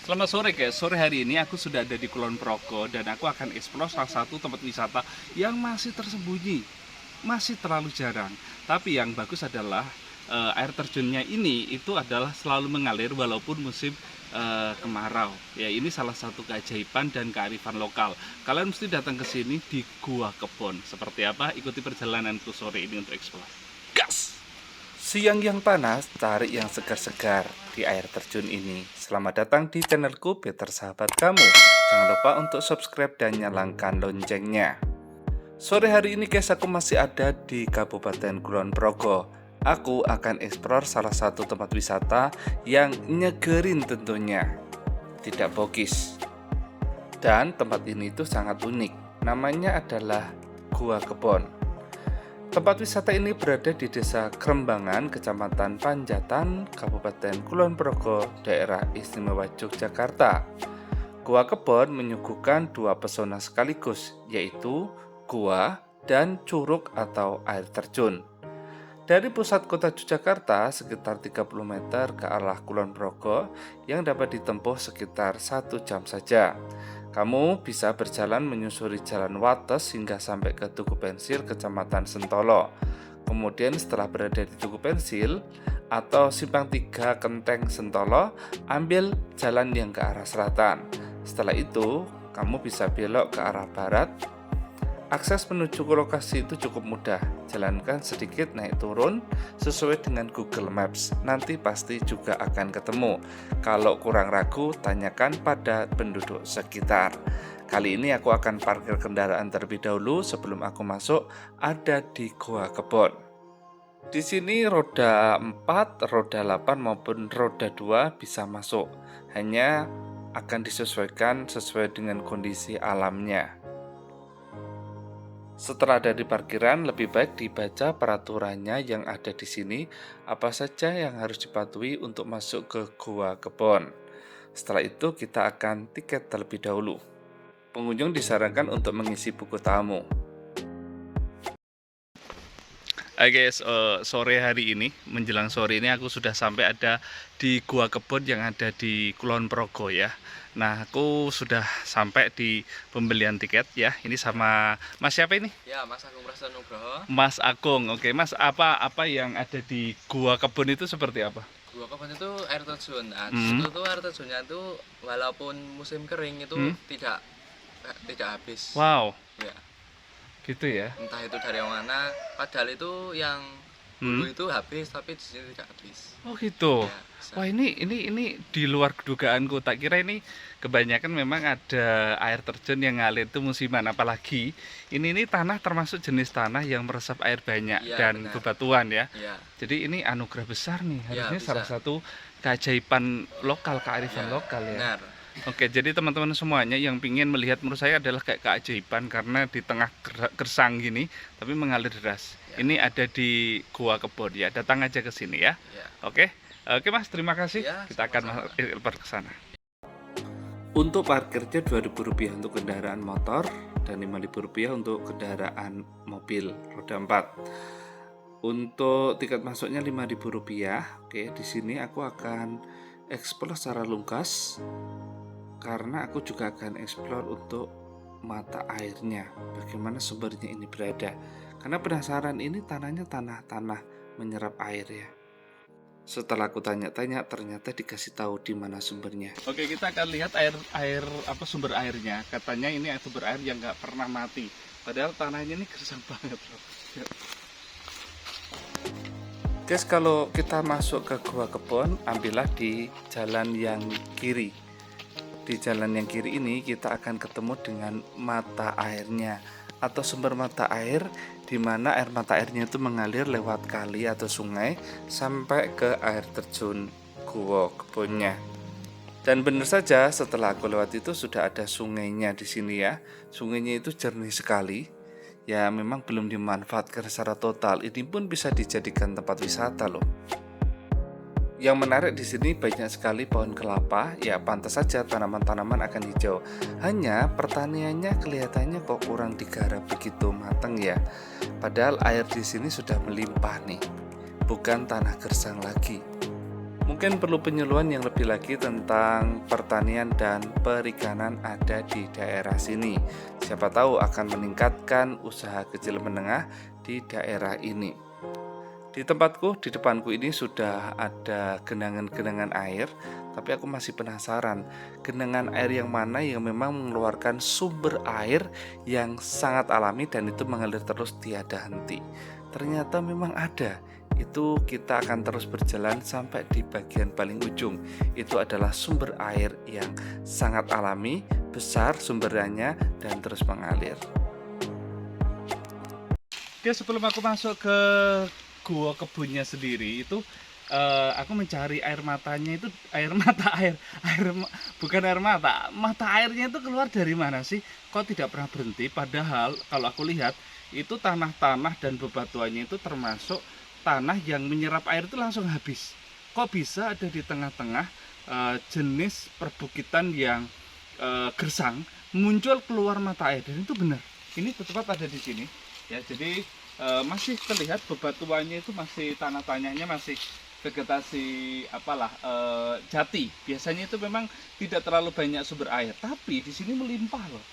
Selamat sore guys, sore hari ini aku sudah ada di Kulon Progo dan aku akan eksplor salah satu tempat wisata yang masih tersembunyi, masih terlalu jarang. Tapi yang bagus adalah air terjunnya ini itu adalah selalu mengalir walaupun musim kemarau. Ya, ini salah satu keajaiban dan kearifan lokal. Kalian mesti datang ke sini di Gua Kebon. Seperti apa? Ikuti perjalananku sore ini untuk eksplor. Gas! Siang yang panas, cari yang segar-segar di air terjun ini. Selamat datang di channelku Peter Sahabat Kamu. Jangan lupa untuk subscribe dan nyalakan loncengnya. Sore hari ini guys, aku masih ada di Kabupaten Kulon Progo. Aku akan eksplor salah satu tempat wisata yang nyegerin tentunya. Tidak bogis. Dan tempat ini tuh sangat unik. Namanya adalah Gua Kebon. Tempat wisata ini berada di Desa Krembangan, Kecamatan Panjatan, Kabupaten Kulon Progo, Daerah Istimewa Yogyakarta. Gua Kebon menyuguhkan dua pesona sekaligus, yaitu gua dan curug atau air terjun. Dari pusat kota Yogyakarta sekitar 30 meter ke arah Kulon Progo yang dapat ditempuh sekitar 1 jam saja. Kamu bisa berjalan menyusuri jalan Wates hingga sampai ke Tugu Pensil, Kecamatan Sentolo. Kemudian setelah berada di Tugu Pensil atau Simpang 3 Kenteng Sentolo, ambil jalan yang ke arah selatan. Setelah itu, kamu bisa belok ke arah barat. Akses menuju ke lokasi itu cukup mudah. Jalankan sedikit naik turun sesuai dengan Google Maps. Nanti pasti juga akan ketemu. Kalau kurang ragu, tanyakan pada penduduk sekitar. Kali ini aku akan parkir kendaraan terlebih dahulu sebelum aku masuk. Ada di Gua Kebon. Di sini roda 4, roda 8 maupun roda 2 bisa masuk. Hanya akan disesuaikan sesuai dengan kondisi alamnya. Setelah ada di parkiran, lebih baik dibaca peraturannya yang ada di sini, apa saja yang harus dipatuhi untuk masuk ke Gua Kebon. Setelah itu kita akan tiket terlebih dahulu. Pengunjung disarankan untuk mengisi buku tamu. Hai guys, sore hari ini, menjelang sore ini aku sudah sampai ada di Gua Kebon yang ada di Kulon Progo ya. Nah, aku sudah sampai di pembelian tiket ya. Ini sama Mas siapa ini? Ya, Mas Agung Prasetyo Nugroho. Mas Agung. Oke, Mas, apa yang ada di Gua Kebon itu seperti apa? Gua Kebon itu air terjun. Nah, Hmm. itu tuh air terjunnya itu walaupun musim kering itu tidak habis. Wow, Ya, gitu ya. entah itu dari yang mana. Padahal itu yang dulu itu habis, tapi di sini tidak habis. Oh gitu. Ya, bisa. Wah, ini di luar kedugaanku. Tak kira ini kebanyakan memang ada air terjun yang ngalir itu musiman. Apalagi ini tanah termasuk jenis tanah yang meresap air banyak Iya, dan benar. bebatuan ya. Ya, Jadi ini anugerah besar nih. Iya, Harusnya bisa. salah satu keajaiban lokal, kearifan ya, lokal ya. benar. Oke, jadi teman-teman semuanya yang ingin melihat menurut saya adalah kayak keajaiban karena di tengah gersang gini tapi mengalir deras. Ya. Ini ada di Gua Kebon ya. Datang aja ke sini ya. Ya. Oke. Oke Mas, terima kasih. Ya, Kita akan sama-sama. ke sana. Untuk parkirnya Rp2.000 untuk kendaraan motor dan Rp5.000 untuk kendaraan mobil roda 4. Untuk tiket masuknya Rp5.000. Oke, di sini aku akan eksplor secara lugas karena aku juga akan eksplor untuk mata airnya, bagaimana sumbernya ini berada. Karena penasaran, ini tanahnya tanah menyerap air ya. Setelah aku tanya-tanya, ternyata dikasih tahu di mana sumbernya. Oke, kita akan lihat sumber airnya. Katanya ini sumber air yang nggak pernah mati. Padahal tanahnya ini gersang banget loh. Guys, kalau kita masuk ke Gua Kebon, ambillah di jalan yang kiri. Di jalan yang kiri ini kita akan ketemu dengan mata airnya atau sumber mata air, di mana air mata airnya itu mengalir lewat kali atau sungai sampai ke air terjun Gua Kebonnya. Dan benar saja, setelah aku lewat itu sudah ada sungainya di sini ya. Sungainya itu jernih sekali. Ya, memang belum dimanfaatkan secara total. Ini pun bisa dijadikan tempat wisata loh. Yang menarik di sini banyak sekali pohon kelapa. Ya, pantas saja tanaman-tanaman akan hijau. Hanya pertaniannya kelihatannya kok kurang digarap begitu matang ya. Padahal air di sini sudah melimpah nih. Bukan tanah gersang lagi. Mungkin perlu penyuluhan yang lebih lagi tentang pertanian dan perikanan ada di daerah sini. Siapa tahu akan meningkatkan usaha kecil menengah di daerah ini. Di tempatku, di depanku ini sudah ada genangan-genangan air, tapi aku masih penasaran, genangan air yang mana yang memang mengeluarkan sumber air yang sangat alami dan itu mengalir terus tiada henti. Ternyata memang ada. Itu kita akan terus berjalan sampai di bagian paling ujung. Itu adalah sumber air yang sangat alami, besar sumbernya dan terus mengalir. Dia sebelum aku masuk ke gua kebunnya sendiri itu aku mencari air matanya itu bukan air mata airnya itu keluar dari mana sih? Kok tidak pernah berhenti? Padahal kalau aku lihat itu tanah-tanah dan bebatuannya itu termasuk tanah yang menyerap air itu langsung habis. Kok bisa ada di tengah-tengah jenis perbukitan yang gersang muncul keluar mata air, dan itu benar. Ini tepat ada di sini ya. Jadi masih terlihat bebatuannya itu masih tanah-tanahnya masih vegetasi jati. Biasanya itu memang tidak terlalu banyak sumber air, tapi di sini melimpah loh.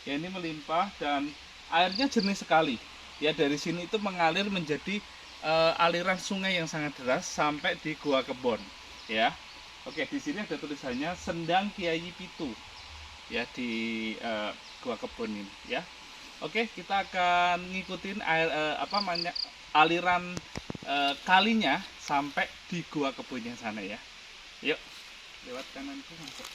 Ya, ini melimpah dan airnya jernih sekali. Ya, dari sini itu mengalir menjadi aliran sungai yang sangat deras sampai di Gua Kebon. Ya, oke, di sini ada tulisannya Sendang Kiai Pitu. Ya, di Gua Kebon ini. Ya, oke, kita akan ngikutin aliran kalinya sampai di Gua Kebonnya sana ya. Yuk, lewat kananku masuk.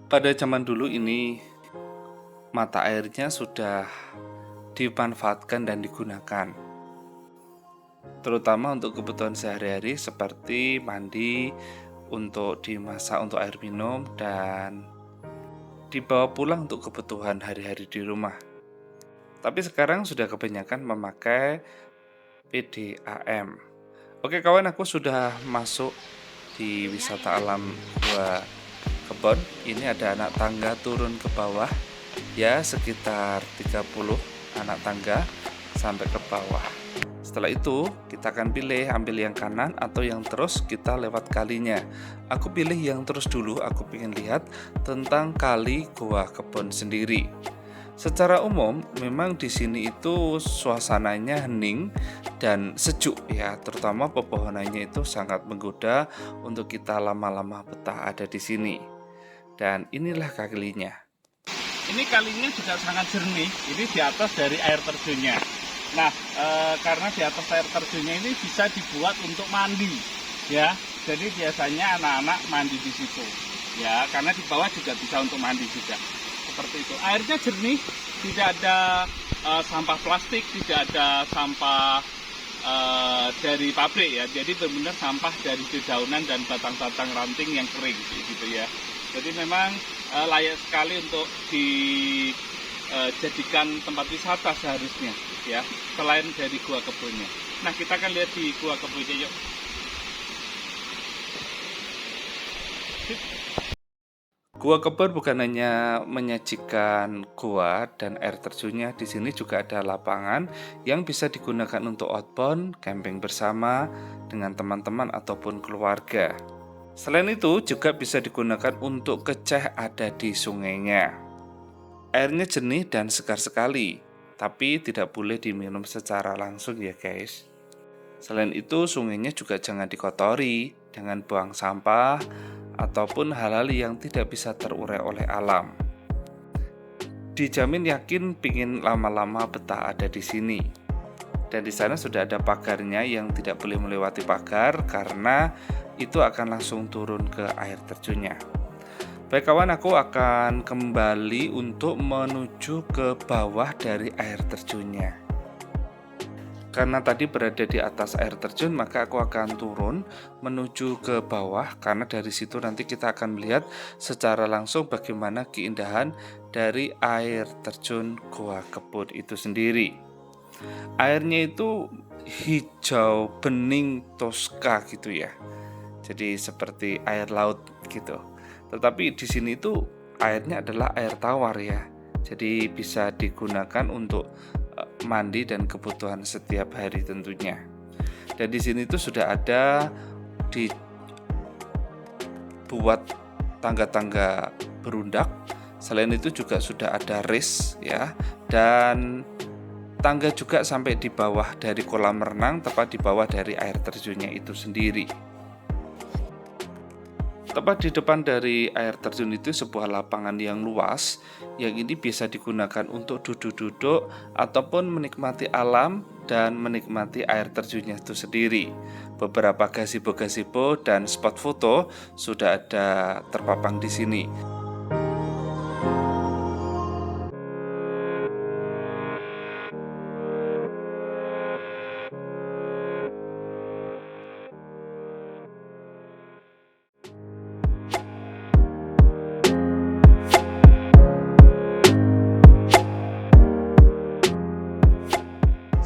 Pada zaman dulu ini mata airnya sudah dimanfaatkan dan digunakan, terutama untuk kebutuhan sehari-hari seperti mandi, untuk dimasak untuk air minum, dan dibawa pulang untuk kebutuhan hari-hari di rumah. Tapi sekarang sudah kebanyakan memakai PDAM. Oke kawan, aku sudah masuk di wisata alam Gua Kebon. Ini ada anak tangga turun ke bawah, ya sekitar 30 anak tangga sampai ke bawah. Setelah itu kita akan pilih ambil yang kanan atau yang terus kita lewat kalinya. Aku pilih yang terus dulu, aku ingin lihat tentang kali Gua Kebon sendiri. Secara umum memang di sini itu suasananya hening dan sejuk ya, terutama pepohonannya itu sangat menggoda untuk kita lama-lama betah ada di sini. Dan inilah kalinya. Ini kalinya juga sangat jernih. Ini di atas dari air terjunnya. Nah, karena di atas air terjunnya ini bisa dibuat untuk mandi, ya. Jadi biasanya anak-anak mandi di situ, ya. Karena di bawah juga bisa untuk mandi juga. Seperti itu. Airnya jernih, tidak ada sampah plastik, tidak ada sampah dari pabrik ya. Jadi benar-benar sampah dari dedaunan dan batang-batang ranting yang kering, gitu ya. Jadi memang layak sekali untuk dijadikan tempat wisata seharusnya ya, selain dari Gua Kebonnya. Nah, kita akan lihat di Gua Kebonnya yuk. Gua Kebon bukan hanya menyajikan gua dan air terjunnya, di sini juga ada lapangan yang bisa digunakan untuk outbound, camping bersama dengan teman-teman ataupun keluarga. Selain itu juga bisa digunakan untuk keceh ada di sungainya. Airnya jernih dan segar sekali, tapi tidak boleh diminum secara langsung ya guys. Selain itu sungainya juga jangan dikotori dengan buang sampah ataupun hal-hal yang tidak bisa terurai oleh alam. Dijamin yakin pingin lama-lama betah ada di sini. Dan di sana sudah ada pagarnya yang tidak boleh melewati pagar karena itu akan langsung turun ke air terjunnya. Baik kawan, aku akan kembali untuk menuju ke bawah dari air terjunnya. Karena tadi berada di atas air terjun, maka aku akan turun menuju ke bawah karena dari situ nanti kita akan melihat secara langsung bagaimana keindahan dari air terjun Gua Kebon itu sendiri. Airnya itu hijau bening toska gitu ya. Jadi seperti air laut gitu. Tetapi di sini itu airnya adalah air tawar ya. Jadi bisa digunakan untuk mandi dan kebutuhan setiap hari tentunya. Dan di sini itu sudah ada dibuat tangga-tangga berundak. Selain itu juga sudah ada ris ya, dan tangga juga sampai di bawah dari kolam renang, tepat di bawah dari air terjunnya itu sendiri. Tepat di depan dari air terjun itu sebuah lapangan yang luas, yang ini bisa digunakan untuk duduk-duduk ataupun menikmati alam dan menikmati air terjunnya itu sendiri. Beberapa gazebo-gazebo dan spot foto sudah ada terpapang di sini.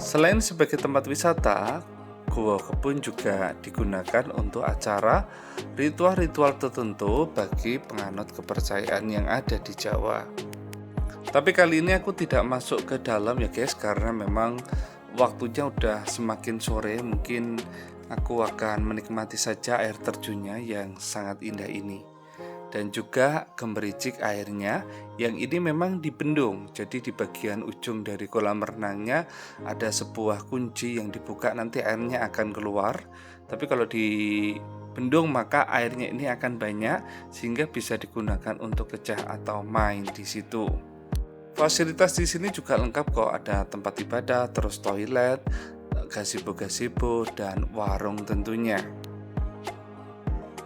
Selain sebagai tempat wisata, Gua Kebun juga digunakan untuk acara ritual-ritual tertentu bagi penganut kepercayaan yang ada di Jawa. Tapi kali ini aku tidak masuk ke dalam ya guys, karena memang waktunya udah semakin sore. Mungkin aku akan menikmati saja air terjunnya yang sangat indah ini. Dan juga gemericik airnya yang ini memang dibendung. Jadi di bagian ujung dari kolam renangnya ada sebuah kunci yang dibuka, nanti airnya akan keluar. Tapi kalau dibendung maka airnya ini akan banyak sehingga bisa digunakan untuk kecah atau main di situ. Fasilitas di sini juga lengkap kok, ada tempat ibadah, terus toilet, gazebo-gazebo dan warung tentunya.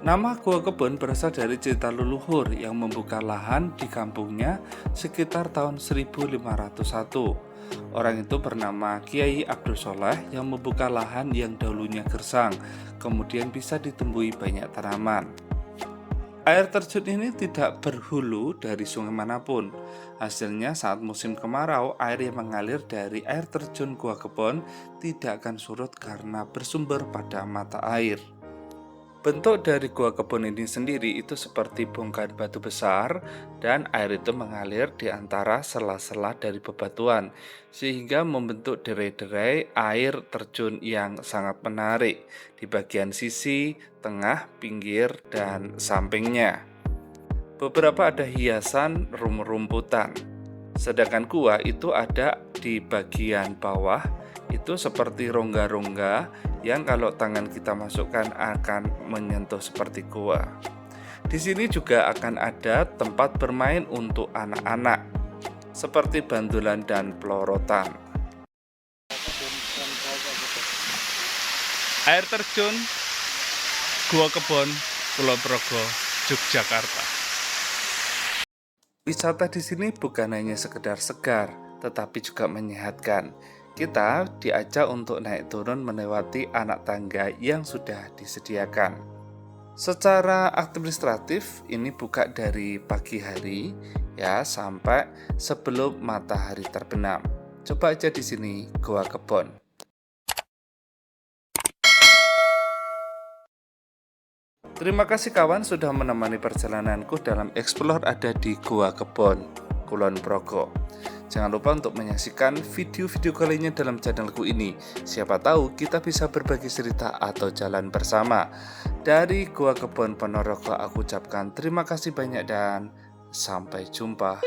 Nama Gua Kebun berasal dari cerita leluhur yang membuka lahan di kampungnya sekitar tahun 1501. Orang itu bernama Kiai Abdul Soleh yang membuka lahan yang dahulunya gersang, kemudian bisa ditumbuhi banyak tanaman. Air terjun ini tidak berhulu dari sungai manapun. Hasilnya saat musim kemarau, air yang mengalir dari air terjun Gua Kebun tidak akan surut karena bersumber pada mata air. Bentuk dari Gua Kebun ini sendiri itu seperti bongkahan batu besar, dan air itu mengalir di antara sela-sela dari bebatuan sehingga membentuk derai-derai air terjun yang sangat menarik di bagian sisi, tengah, pinggir, dan sampingnya. Beberapa ada hiasan rumputan. Sedangkan gua itu ada di bagian bawah, itu seperti rongga-rongga yang kalau tangan kita masukkan akan menyentuh seperti gua. Di sini juga akan ada tempat bermain untuk anak-anak, seperti bandulan dan pelorotan. Air terjun Gua Kebun, Kulon Progo, Yogyakarta. Wisata di sini bukan hanya sekedar segar, tetapi juga menyehatkan. Kita diajak untuk naik turun melewati anak tangga yang sudah disediakan. Secara administratif ini buka dari pagi hari ya sampai sebelum matahari terbenam. Coba aja di sini Gua Kebun. Terima kasih kawan sudah menemani perjalananku dalam explore ada di Gua Kebun, Kulon Progo. Jangan lupa untuk menyaksikan video-video lainnya dalam channelku ini. Siapa tahu kita bisa berbagi cerita atau jalan bersama. Dari Gua Kebun Ponorogo aku ucapkan terima kasih banyak dan sampai jumpa.